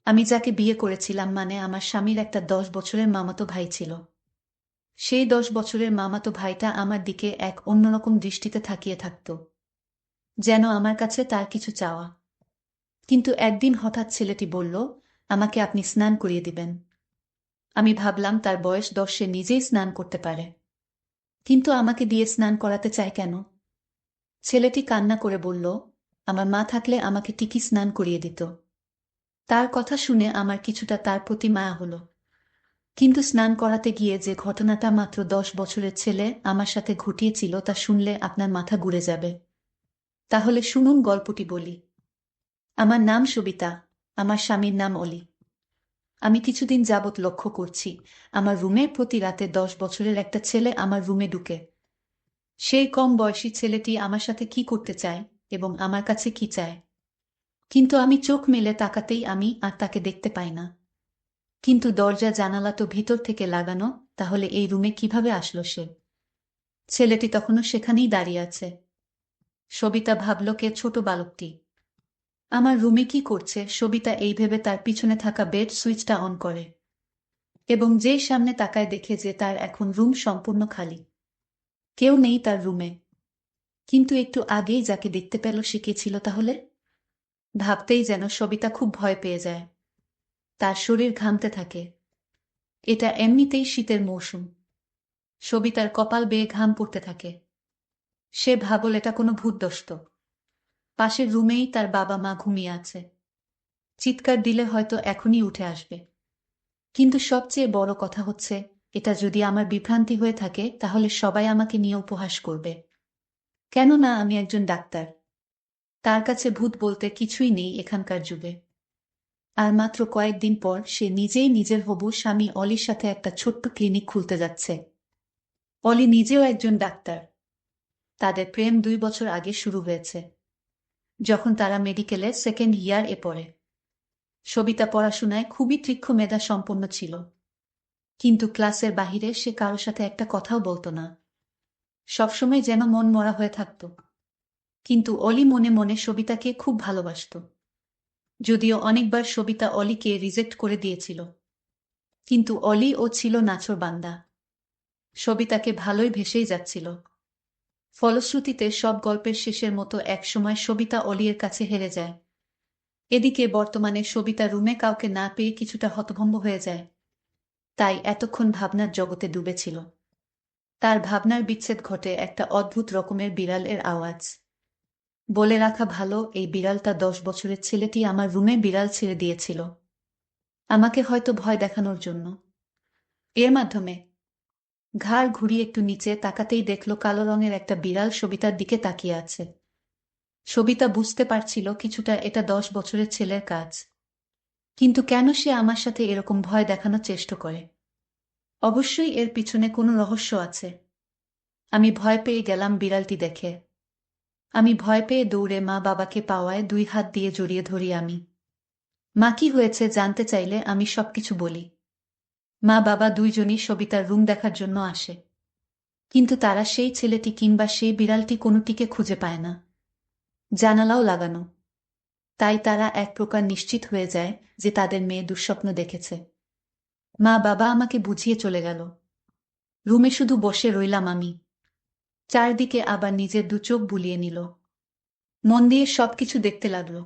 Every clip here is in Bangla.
আমি যাকে বিয়ে করেছিলাম মানে আমার স্বামীর একটা 10 বছরের মামাতো ভাই ছিল। সেই 10 বছরের মামাতো ভাইটা আমার দিকে এক অন্যরকম দৃষ্টিতে তাকিয়ে থাকত, যেন আমার কাছে তার কিছু চাওয়া। কিন্তু একদিন হঠাৎ ছেলেটি বলল, আমাকে আপনি স্নান করিয়ে দিবেন। আমি ভাবলাম তার বয়স 10, সে নিজেই স্নান করতে পারে, কিন্তু আমাকে দিয়ে স্নান করাতে চায় কেন? ছেলেটি কান্না করে বলল, আমার মা থাকলে আমাকে ঠিকই স্নান করিয়ে দিত। তার কথা শুনে আমার কিছুটা তার প্রতি মায়া হলো। কিন্তু স্নান করাতে গিয়ে যে ঘটনাটা মাত্র 10 বছরের ছেলে আমার সাথে ঘটিয়েছিল তা শুনলে আপনার মাথা ঘুরে যাবে। তাহলে শুনুন, গল্পটি বলি। আমার নাম সবিতা, আমার স্বামীর নাম অলি। আমি কিছুদিন যাবৎ লক্ষ্য করছি, আমার রুমে প্রতি রাতে 10 বছরের একটা ছেলে আমার রুমে ঢুকে। সেই কম বয়সী ছেলেটি আমার সাথে কি করতে চায় এবং আমার কাছে কি চায়, কিন্তু আমি চোখ মেলে তাকাতেই আমি আর তাকে দেখতে পাই না। কিন্তু দরজা জানালা তো ভিতর থেকে লাগানো, তাহলে এই রুমে কিভাবে আসলো সে? ছেলেটি তখনও সেখানেই দাঁড়িয়ে আছে। সবিতা ভাবল, কে ছোট বালকটি আমার রুমে কি করছে। সবিতা এই ভেবে তার পিছনে থাকা বেড সুইচটা অন করে এবং যেই সামনে তাকায় দেখে যে তার এখন রুম সম্পূর্ণ খালি। কেউ নেই তার রুমে। কিন্তু একটু আগেই যাকে দেখতে পেল সে কে ছিল তাহলে? ভাবতেই যেন সবিতা খুব ভয় পেয়ে যায়। তার শরীর ঘামতে থাকে। এটা এমনিতেই শীতের মৌসুম। সবিতার কপাল বেয়ে ঘাম পড়তে থাকে। সে ভাবল এটা কোনো ভূতদস্ত। পাশের রুমেই তার বাবা মা ঘুমিয়ে আছে। চিৎকার দিলে হয়তো এখনই উঠে আসবে। কিন্তু সবচেয়ে বড় কথা হচ্ছে, এটা যদি আমার বিভ্রান্তি হয়ে থাকে তাহলে সবাই আমাকে নিয়ে উপহাস করবে। কেননা আমি একজন ডাক্তার। তার কাছে ভূত বলতে কিছুই নেই এখানকার যুগে। আর মাত্র কয়েকদিন পর সে নিজেই নিজের হবু স্বামী অলির সাথে একটা ছোট্ট ক্লিনিক খুলতে যাচ্ছে। অলি নিজেও একজন ডাক্তার। তাদের প্রেম 2 বছর আগে শুরু হয়েছে, যখন তারা মেডিকেলে সেকেন্ড ইয়ার এ পড়ে। সবিতা পড়াশোনায় খুবই তীক্ষ্ণ মেধা সম্পন্ন ছিল, কিন্তু ক্লাসের বাহিরে সে কারো সাথে একটা কথাও বলতো না। সবসময় যেন মন মরা হয়ে থাকত। কিন্তু অলি মনে মনে সবিতাকে খুব ভালোবাসত। যদিও অনেকবার সবিতা অলিকে রিজেক্ট করে দিয়েছিল, কিন্তু অলি ও ছিল নাছোড়বান্দা। সবিতাকে ভালোই ভেসেই যাচ্ছিল। ফলশ্রুতিতে সব গল্পের শেষের মতো একসময় সবিতা অলির কাছে হেরে যায়। এদিকে বর্তমানে সবিতা রুমে কাউকে না পেয়ে কিছুটা হতভম্ব হয়ে যায়। তাই এতক্ষণ ভাবনার জগতে ডুবেছিল। তার ভাবনার বিচ্ছেদ ঘটে একটা অদ্ভুত রকমের বিড়ালের আওয়াজ। বলে রাখা ভালো, এই বিড়ালটা 10 বছরের ছেলেটি আমার রুমে বিড়াল ছেড়ে দিয়েছিল, আমাকে হয়তো ভয় দেখানোর জন্য। এর মাধ্যমে ঘাড় ঘুরিয়ে একটু নিচে তাকাতেই দেখল কালো রঙের একটা বিড়াল সবিতার দিকে তাকিয়ে আছে। সবিতা বুঝতে পারছিল কিছুটা এটা 10 বছরের ছেলের কাজ। কিন্তু কেন সে আমার সাথে এরকম ভয় দেখানোর চেষ্টা করে? অবশ্যই এর পিছনে কোনো রহস্য আছে। আমি ভয় পেয়ে গেলাম বিড়ালটি দেখে। আমি ভয় পেয়ে দৌড়ে মা বাবাকে পাওয়ায় 2 হাত দিয়ে জড়িয়ে ধরি আমি। মা কি হয়েছে জানতে চাইলে আমি সবকিছু বলি। মা বাবা দুইজনই সবিতার রুম দেখার জন্য আসে, কিন্তু তারা সেই ছেলেটি কিংবা সেই বিড়ালটি কোনোটিকে খুঁজে পায় না। জানালাও লাগানো। তাই তারা এক প্রকার নিশ্চিত হয়ে যায় যে তাদের মেয়ে দুঃস্বপ্ন দেখেছে। মা বাবা আমাকে বুঝিয়ে চলে গেল। রুমে শুধু বসে রইলাম আমি। চারদিকে আবার নিজের 2 চোখ বুলিয়ে নিল। মন দিয়ে সবকিছু দেখতে লাগলো।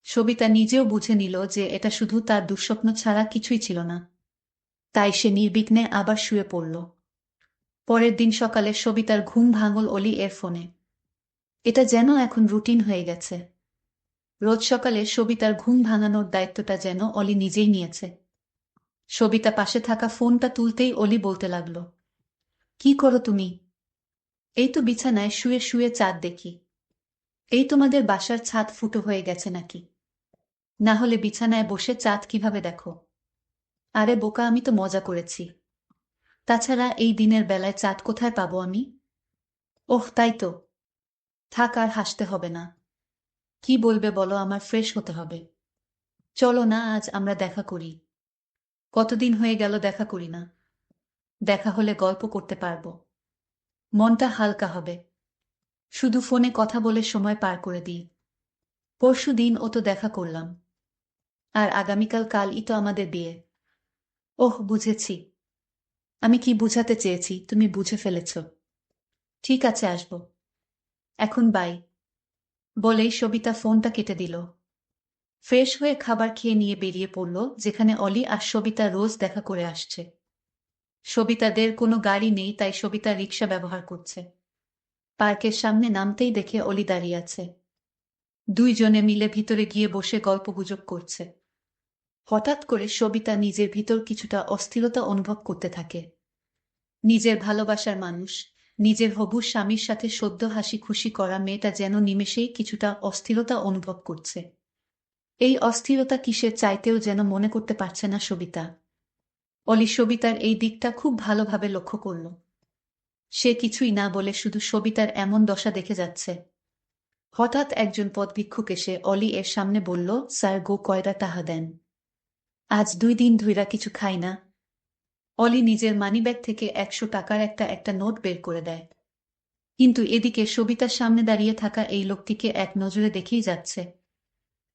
সবিতা নিজেও বুঝে নিল যে এটা শুধু তার দুঃস্বপ্ন ছাড়া কিছুই ছিল না। তাই সে নির্বিঘ্নে আবার শুয়ে পড়ল। পরের দিন সকালে সবিতার ঘুম ভাঙল অলি এর ফোনে। এটা যেন এখন রুটিন হয়ে গেছে। রোজ সকালে সবিতার ঘুম ভাঙানোর দায়িত্বটা যেন অলি নিজেই নিয়েছে। সবিতা পাশে থাকা ফোনটা তুলতেই অলি বলতে লাগল, কি করো তুমি? এই তো বিছানায় শুয়ে শুয়ে চাঁদ দেখি। এই তোমাদের বাসার ছাদ ফুটো হয়ে গেছে নাকি? না হলে বিছানায় বসে চাঁদ কিভাবে দেখো? আরে বোকা, আমি তো মজা করেছি। তাছাড়া এই দিনের বেলায় চাঁদ কোথায় পাবো আমি? ওহ তাই তো। থাক, আর হাসতে হবে না। কি বলবে বলো, আমার ফ্রেশ হতে হবে। চলো না আজ আমরা দেখা করি। কতদিন হয়ে গেল দেখা করি না। দেখা হলে গল্প করতে পারবো। মনটা হালকা হবে। শুধু ফোনে কথা বলে সময় পার করে দিই। পরশু দিন ও তো দেখা করলাম। আর আগামীকাল কালই তো আমাদের বিয়ে। ওহ, বুঝেছি। আমি কি বুঝাতে চেয়েছি তুমি বুঝে ফেলেছ। ঠিক আছে, আসব। এখন বাই। বলেই সবিতা ফোনটা কেটে দিল। ফ্রেশ হয়ে খাবার খেয়ে নিয়ে বেরিয়ে পড়ল যেখানে অলি আর সবিতা রোজ দেখা করে আসছে। সবিতাদের কোনো গাড়ি নেই, তাই সবিতা রিক্সা ব্যবহার করছে। পার্কের সামনে নামতেই দেখে অলি দাঁড়িয়ে আছে। দুইজনে মিলে ভিতরে গিয়ে বসে গল্পগুজব করছে। হঠাৎ করে সবিতা নিজের ভিতর কিছুটা অস্থিরতা অনুভব করতে থাকে। নিজের ভালোবাসার মানুষ, নিজের হবু স্বামীর সাথে সদ্য হাসি খুশি করা মেয়েটা যেন নিমেষেই কিছুটা অস্থিরতা অনুভব করছে। এই অস্থিরতা কিসের চাইতেও যেন মনে করতে পারছে না সবিতা। অলি সবিতার এই দিকটা খুব ভালোভাবে লক্ষ্য করল। সে কিছুই না বলে শুধু সবিতার এমন দশা দেখে যাচ্ছে। হঠাৎ একজন পথভিক্ষুক এসে অলি এর সামনে বলল, স্যার গো কয়টা টাহা দেন, আজ 2 দিন ধইরা কিছু খাই না। অলি নিজের মানিব্যাগ থেকে 100 টাকার একটা একটা নোট বের করে দেয়। কিন্তু এদিকে সবিতার সামনে দাঁড়িয়ে থাকা এই লোকটিকে এক নজরে দেখেই যাচ্ছে।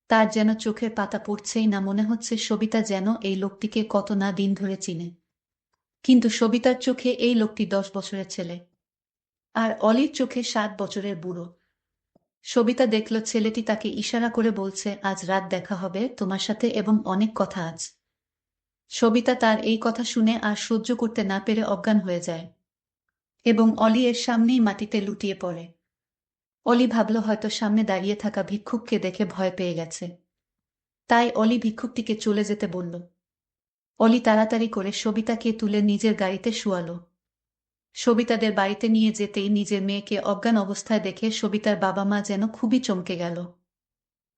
তার যেন চোখের পাতা পড়ছেই না, মনে হচ্ছে সবিতা যেন এই লোকটিকে কত না দিন ধরে চিনে। কিন্তু সবিতার চোখে এই লোকটি 10 বছরের ছেলে, আর অলির চোখে 7 বছরের বুড়ো। সবিতা দেখল ছেলেটি তাকে ইশারা করে বলছে, আজ রাত দেখা হবে তোমার সাথে এবং অনেক কথা আছে। সবিতা তার এই কথা শুনে আর সহ্য করতে না পেরে অজ্ঞান হয়ে যায় এবং অলি এর সামনেই মাটিতে লুটিয়ে পড়ে। অলি ভাবল হয়তো সামনে দাঁড়িয়ে থাকা ভিক্ষুককে দেখে ভয় পেয়ে গেছে, তাই অলি ভিক্ষুকটিকে চলে যেতে বলল। অলি তাড়াতাড়ি করে সবিতাকে তুলে নিজের গাড়িতে শুয়ালো। সবিতাদের বাড়িতে নিয়ে যেতেই নিজের মেয়েকে অজ্ঞান অবস্থায় দেখে সবিতার বাবা মা যেন খুবই চমকে গেল।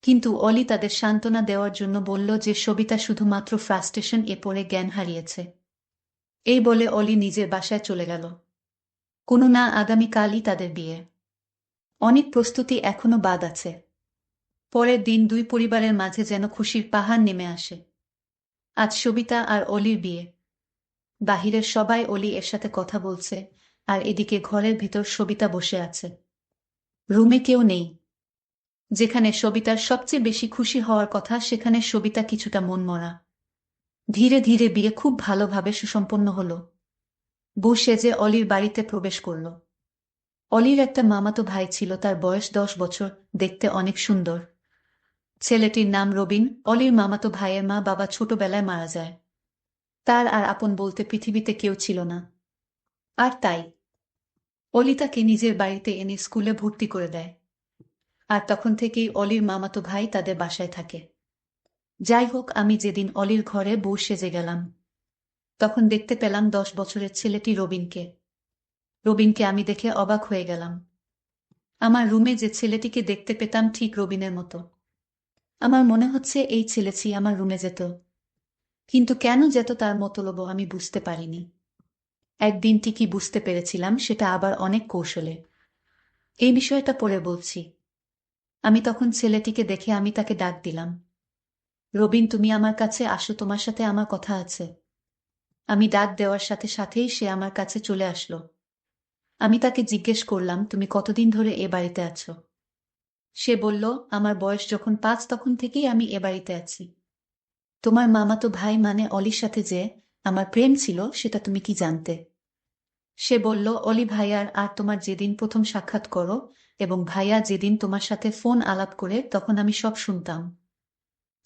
কিন্তু অলি তাদের সান্ত্বনা দেওয়ার জন্য বলল যে সবিতা শুধুমাত্র ফ্রাস্ট্রেশন এ পড়ে জ্ঞান হারিয়েছে। এই বলে অলি নিজের বাসায় চলে গেল। কোনো না, আগামীকালই তাদের বিয়ে। অনেক প্রস্তুতি এখনো বাদ আছে। পরের দিন দুই পরিবারের মাঝে যেন খুশির পাহাড় নেমে আসে। আজ সবিতা আর অলির বিয়ে। বাহিরের সবাই অলি এর সাথে কথা বলছে, আর এদিকে ঘরের ভিতর সবিতা বসে আছে। রুমে কেউ নেই। যেখানে সবিতার সবচেয়ে বেশি খুশি হওয়ার কথা সেখানে সবিতা কিছুটা মনমরা। ধীরে ধীরে বিয়ে খুব ভালোভাবে সুসম্পন্ন হল। বউ সেজে অলির বাড়িতে প্রবেশ করল। অলির একটা মামাতো ভাই ছিল, তার বয়স 10 বছর, দেখতে অনেক সুন্দর। ছেলেটির নাম রবিন। অলির মামাতো ভাইয়ের মা বাবা ছোটবেলায় মারা যায়। তার আর আপন বলতে পৃথিবীতে কেউ ছিল না। আর তাই অলি তাকে নিজের বাড়িতে এনে স্কুলে ভর্তি করে দেয়। আর তখন থেকেই অলির মামাতো ভাই তাদের বাসায় থাকে। যাই হোক, আমি যেদিন অলির ঘরে বউ সেজে গেলাম, তখন দেখতে পেলাম 10 বছরের ছেলেটি রবিনকে। রবিনকে আমি দেখে অবাক হয়ে গেলাম। আমার রুমে যে ছেলেটিকে দেখতে পেতাম ঠিক রবিনের মতো। আমার মনে হচ্ছে এই ছেলেটি আমার রুমে যেত, কিন্তু কেন যেত তার মতলব আমি বুঝতে পারিনি। একদিন ঠিকই বুঝতে পেরেছিলাম, সেটা আবার অনেক কৌশলে। এই বিষয়টা পরে বলছি। আমি তখন ছেলেটিকে দেখে আমি তাকে ডাক দিলাম, রবিন তুমি আমার কাছে আসো, তোমার সাথে আমার কথা আছে। আমি ডাক দেওয়ার সাথে সাথেই সে আমার কাছে চলে আসলো। আমি তাকে জিজ্ঞেস করলাম, তুমি কতদিন ধরে এ বাড়িতে আছো? সে বলল, আমার বয়স যখন 5 তখন থেকেই আমি এ বাড়িতে আছি। তোমার মামাতো ভাই মানে অলির সাথে যে আমার প্রেম ছিল সেটা তুমি কি জানতে? সে বলল, অলি ভাইয়ার আর তোমার যেদিন প্রথম সাক্ষাৎ করো এবং ভাইয়া যেদিন তোমার সাথে ফোন আলাপ করে তখন আমি সব শুনতাম।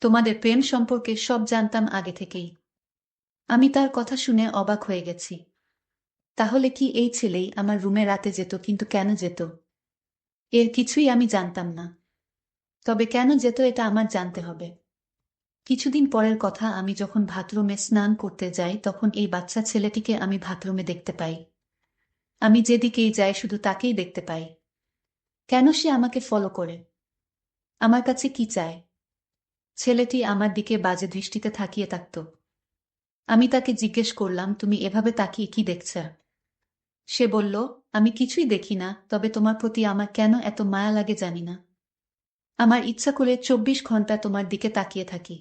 তোমাদের প্রেম সম্পর্কে সব জানতাম আগে থেকেই। আমি তার কথা শুনে অবাক হয়ে গেছি। তাহলে কি এই ছেলেই আমার রুমে রাতে যেত? কিন্তু কেন যেত? এর কিছুই আমি জানতাম না। তবে কেন যেত এটা আমার জানতে হবে। কিছুদিন পরের কথা, আমি যখন বাথরুমে স্নান করতে যাই তখন এই বাচ্চা ছেলেটিকে আমি বাথরুমে দেখতে পাই। আমি যেদিকেই যাই শুধু তাকেই দেখতে পাই। কেন সে আমাকে ফলো করে? আমার কাছে কি চায়? ছেলেটি আমার দিকে বাজে দৃষ্টিতে তাকিয়ে থাকত। আমি তাকে জিজ্ঞেস করলাম, তুমি এভাবে তাকিয়ে কি দেখছ? সে বলল, আমি কিছুই দেখি না, তবে তোমার প্রতি আমার কেন এত মায়া লাগে জানি না। আমার ইচ্ছা করে 24 ঘন্টা তোমার দিকে তাকিয়ে থাকি।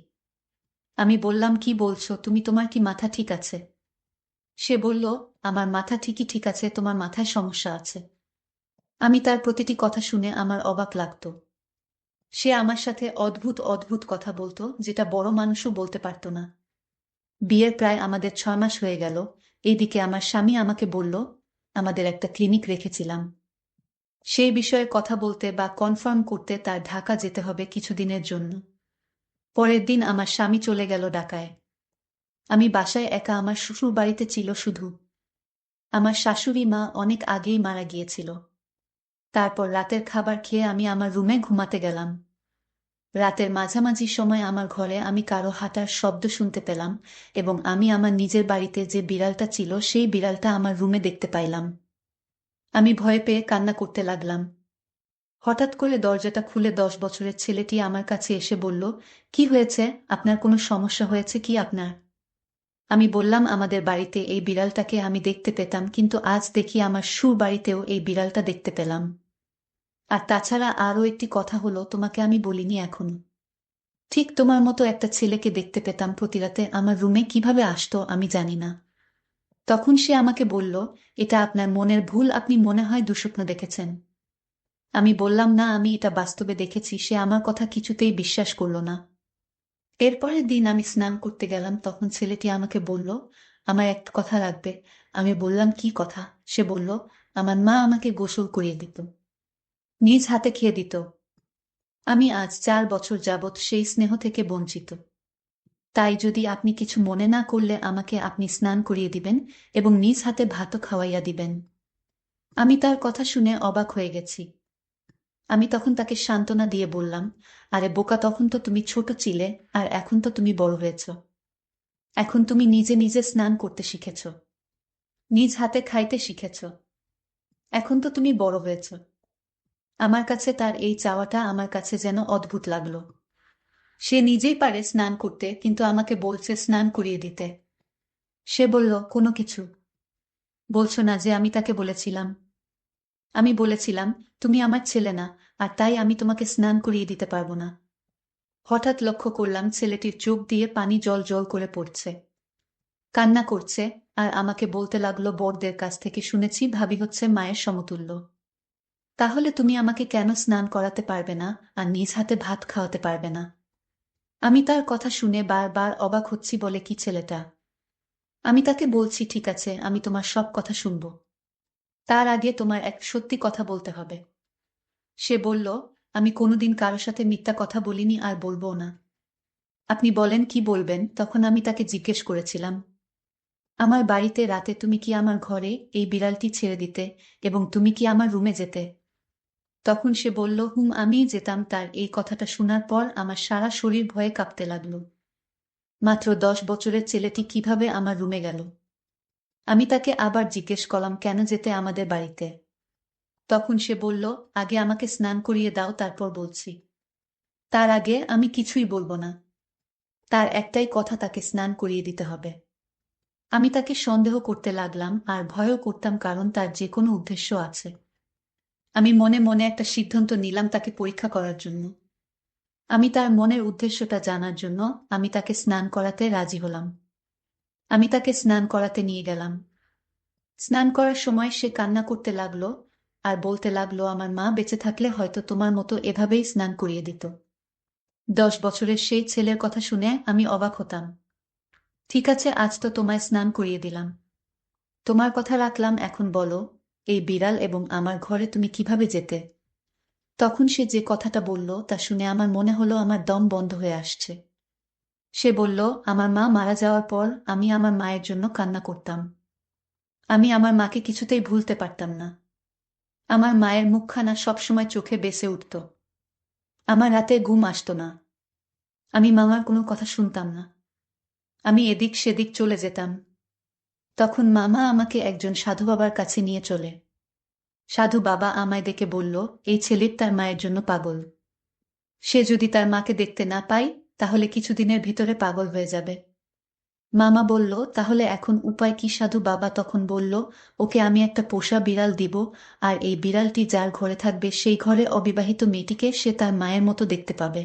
আমি বললাম, কি বলছো তুমি? তোমার কি মাথা ঠিক আছে? সে বলল, আমার মাথা ঠিকই ঠিক আছে, তোমার মাথায় সমস্যা আছে। আমি তার প্রতিটি কথা শুনে আমার অবাক লাগত। সে আমার সাথে অদ্ভুত অদ্ভুত কথা বলতো, যেটা বড় মানুষও বলতে পারত না। বিয়ের প্রায় আমাদের 6 মাস হয়ে গেল। এইদিকে আমার স্বামী আমাকে বলল, আমাদের একটা ক্লিনিক রেখেছিলাম, সেই বিষয়ে কথা বলতে বা কনফার্ম করতে তার ঢাকা যেতে হবে কিছুদিনের জন্য। পরের দিন আমার স্বামী চলে গেল ঢাকায়। আমি বাসায় একা। আমার শ্বশুর বাড়িতে ছিল শুধু। আমার শাশুড়ি মা অনেক আগেই মারা গিয়েছিল। তারপর রাতের খাবার খেয়ে আমি আমার রুমে ঘুমাতে গেলাম। রাতের মাঝামাঝি সময় আমার ঘরে আমি কারো হাঁটার শব্দ শুনতে পেলাম, এবং আমি আমার নিজের বাড়িতে যে বিড়ালটা ছিল সেই বিড়ালটা আমার রুমে দেখতে পাইলাম। আমি ভয় পেয়ে কান্না করতে লাগলাম। হঠাৎ করে দরজাটা খুলে 10 বছরের ছেলেটি আমার কাছে এসে বলল, কি হয়েছে? আপনার কোনো সমস্যা হয়েছে কি আপনার? আমি বললাম, আমাদের বাড়িতে এই বিড়ালটাকে আমি দেখতে পেতাম, কিন্তু আজ দেখি আমার বাড়িতেও এই বিড়ালটা দেখতে পেলাম। আর তাছাড়া আরও একটি কথা হলো, তোমাকে আমি বলিনি এখনো। ঠিক তোমার মতো একটা ছেলেকে দেখতে পেতাম প্রতি রাতে। আমার রুমে কিভাবে আসতো আমি জানি না। তখন সে আমাকে বলল, এটা আপনার মনের ভুল, আপনি মনে হয় দুঃস্বপ্ন দেখেছেন। আমি বললাম, না, আমি এটা বাস্তবে দেখেছি। সে আমার কথা কিছুতেই বিশ্বাস করল না। এরপরের দিন আমি স্নান করতে গেলাম, তখন ছেলেটি আমাকে বলল, আমার একটা কথা লাগবে। আমি বললাম, কি কথা? সে বলল, আমার মা আমাকে গোসল করিয়ে দিত, নিজ হাতে খেয়ে দিত। আমি আজ 4 বছর যাবৎ সেই স্নেহ থেকে বঞ্চিত। তাই যদি আপনি কিছু মনে না করলে আমাকে আপনি স্নান করিয়ে দিবেন এবং নিজ হাতে ভাতও খাওয়াইয়া দিবেন। আমি তার কথা শুনে অবাক হয়ে গেছি। আমি তখন তাকে সান্ত্বনা দিয়ে বললাম, আরে বোকা, তখন তো তুমি ছোট ছিলে, আর এখন তো তুমি বড় হয়েছ। এখন তুমি নিজে নিজে স্নান করতে শিখেছ, নিজ হাতে খাইতে শিখেছ। এখন তো তুমি বড় হয়েছ। আমার কাছে তার এই চাওয়াটা আমার কাছে যেন অদ্ভুত লাগলো। সে নিজেই পারে স্নান করতে, কিন্তু আমাকে বলছে স্নান করিয়ে দিতে। সে বলল, কোনো কিছু বলছো না যে আমি তাকে বলেছিলাম? আমি বলেছিলাম, তুমি আমার ছেলে না, আর তাই আমি তোমাকে স্নান করিয়ে দিতে পারবো না। হঠাৎ লক্ষ্য করলাম ছেলেটির চোখ দিয়ে পানি জল জল করে পড়ছে, কান্না করছে, আর আমাকে বলতে লাগলো, বড়দের কাছ থেকে শুনেছি ভাবি হচ্ছে মায়ের সমতুল্য। তাহলে তুমি আমাকে কেন স্নান করাতে পারবে না আর নিজ হাতে ভাত খাওয়াতে পারবে না? আমি তার কথা শুনে বারবার অবাক হচ্ছি। বলে কি ছেলেটা? আমি তাকে বলছি, ঠিক আছে, আমি তোমার সব কথা শুনব। তার আগে তোমার এক সত্যি কথা বলতে হবে। সে বলল, আমি কোনোদিন কারো সাথে মিথ্যা কথা বলিনি আর বলবো না। আপনি বলেন, কি বলবেন? তখন আমি তাকে জিজ্ঞেস করেছিলাম, আমার বাড়িতে রাতে তুমি কি আমার ঘরে এই বিড়ালটি ছেড়ে দিতে এবং তুমি কি আমার রুমে যেতে? তখন সে বলল, আমিই যেতাম। তার এই কথাটা শোনার পর আমার সারা শরীর ভয়ে কাঁপতে লাগলো। মাত্র 10 বছরের ছেলেটি কিভাবে আমার রুমে গেল? আমি তাকে আবার জিজ্ঞেস করলাম, কেন যেতে আমাদের বাড়িতে? তখন সে বলল, আগে আমাকে স্নান করিয়ে দাও, তারপর বলছি। তার আগে আমি কিছুই বলবো না। তার একটাই কথা, তাকে স্নান করিয়ে দিতে হবে। আমি তাকে সন্দেহ করতে লাগলাম আর ভয়ও করতাম, কারণ তার যে কোনো উদ্দেশ্য আছে। আমি মনে মনে একটা সিদ্ধান্ত নিলাম তাকে পরীক্ষা করার জন্য। আমি তার মনের উদ্দেশ্যটা জানার জন্য আমি তাকে স্নান করাতে রাজি হলাম। আমি তাকে স্নান করাতে নিয়ে গেলাম। স্নান করার সময় সে কান্না করতে লাগলো আর বলতে লাগলো, আমার মা বেঁচে থাকলে হয়তো তোমার মতো এভাবেই স্নান করিয়ে দিত। 10 বছরের সেই ছেলের কথা শুনে আমি অবাক হতাম। ঠিক আছে, আজ তো তোমায় স্নান করিয়ে দিলাম, তোমার কথা রাখলাম, এখন বলো, এই বিড়াল এবং আমার ঘরে তুমি কিভাবে যেতে? তখন সে যে কথাটা বলল তা শুনে আমার মনে হলো আমার দম বন্ধ হয়ে আসছে। সে বলল, আমার মা মারা যাওয়ার পর আমি আমার মায়ের জন্য কান্না করতাম। আমি আমার মাকে কিছুতেই ভুলতে পারতাম না। আমার মায়ের মুখখানা সবসময় চোখে ভেসে উঠত। আমার রাতে ঘুম আসতো না। আমি মামার কোনো কথা শুনতাম না। আমি এদিক সেদিক চলে যেতাম। তখন মামা আমাকে একজন সাধু বাবার কাছে নিয়ে চলে। সাধু বাবা আমায় দেখে বলল, এই ছেলের তার মায়ের জন্য পাগল। সে যদি তার মাকে দেখতে না পায় তাহলে কিছুদিনের ভিতরে পাগল হয়ে যাবে। মামা বলল, তাহলে এখন উপায় কি? সাধু বাবা তখন বলল, ওকে আমি একটা পোষা বিড়াল দিব, আর এই বিড়ালটি যার ঘরে থাকবে সেই ঘরে অবিবাহিত মেয়েটিকে সে তার মায়ের মতো দেখতে পাবে।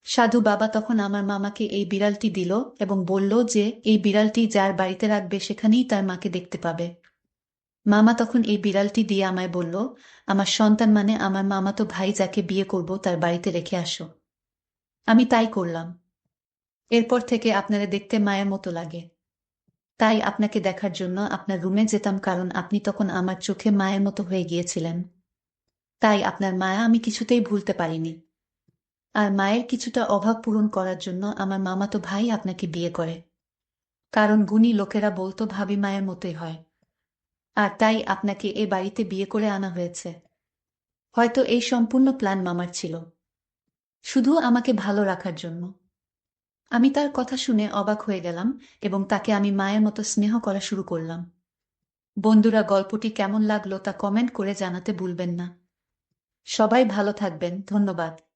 সাধু বাবা তখন আমার মামাকে এই বিড়ালটি দিল এবং বলল যে এই বিড়ালটি যার বাড়িতে রাখবে সেখানেই তার মাকে দেখতে পাবে। মামা তখন এই বিড়ালটি দিয়ে আমায় বলল, আমার সন্তান মানে আমার মামাতো ভাই যাকে বিয়ে করব তার বাড়িতে রেখে আসো। আমি তাই করলাম। এরপর থেকে আপনারে দেখতে মায়ের মতো লাগে। তাই আপনাকে দেখার জন্য আপনার রুমে যেতাম, কারণ আপনি তখন আমার চোখে মায়ের মতো হয়ে গিয়েছিলেন। তাই আপনার মায়া আমি কিছুতেই ভুলতে পারিনি। আর মায়ের কিছুটা অভাব পূরণ করার জন্য আমার মামাতো ভাই আপনাকে বিয়ে করে। কারণ গুণী লোকেরা বলতো ভাবি মায়ের মতোই হয়। আর তাই আপনাকে এ বাড়িতে বিয়ে করে আনা হয়েছে। হয়তো এই সম্পূর্ণ প্ল্যান মামার ছিল, শুধু আমাকে ভালো রাখার জন্য। আমি তার কথা শুনে অবাক হয়ে গেলাম এবং তাকে আমি মায়ের মতো স্নেহ করা শুরু করলাম। বন্ধুরা, গল্পটি কেমন লাগলো তা কমেন্ট করে জানাতে ভুলবেন না। সবাই ভালো থাকবেন। ধন্যবাদ।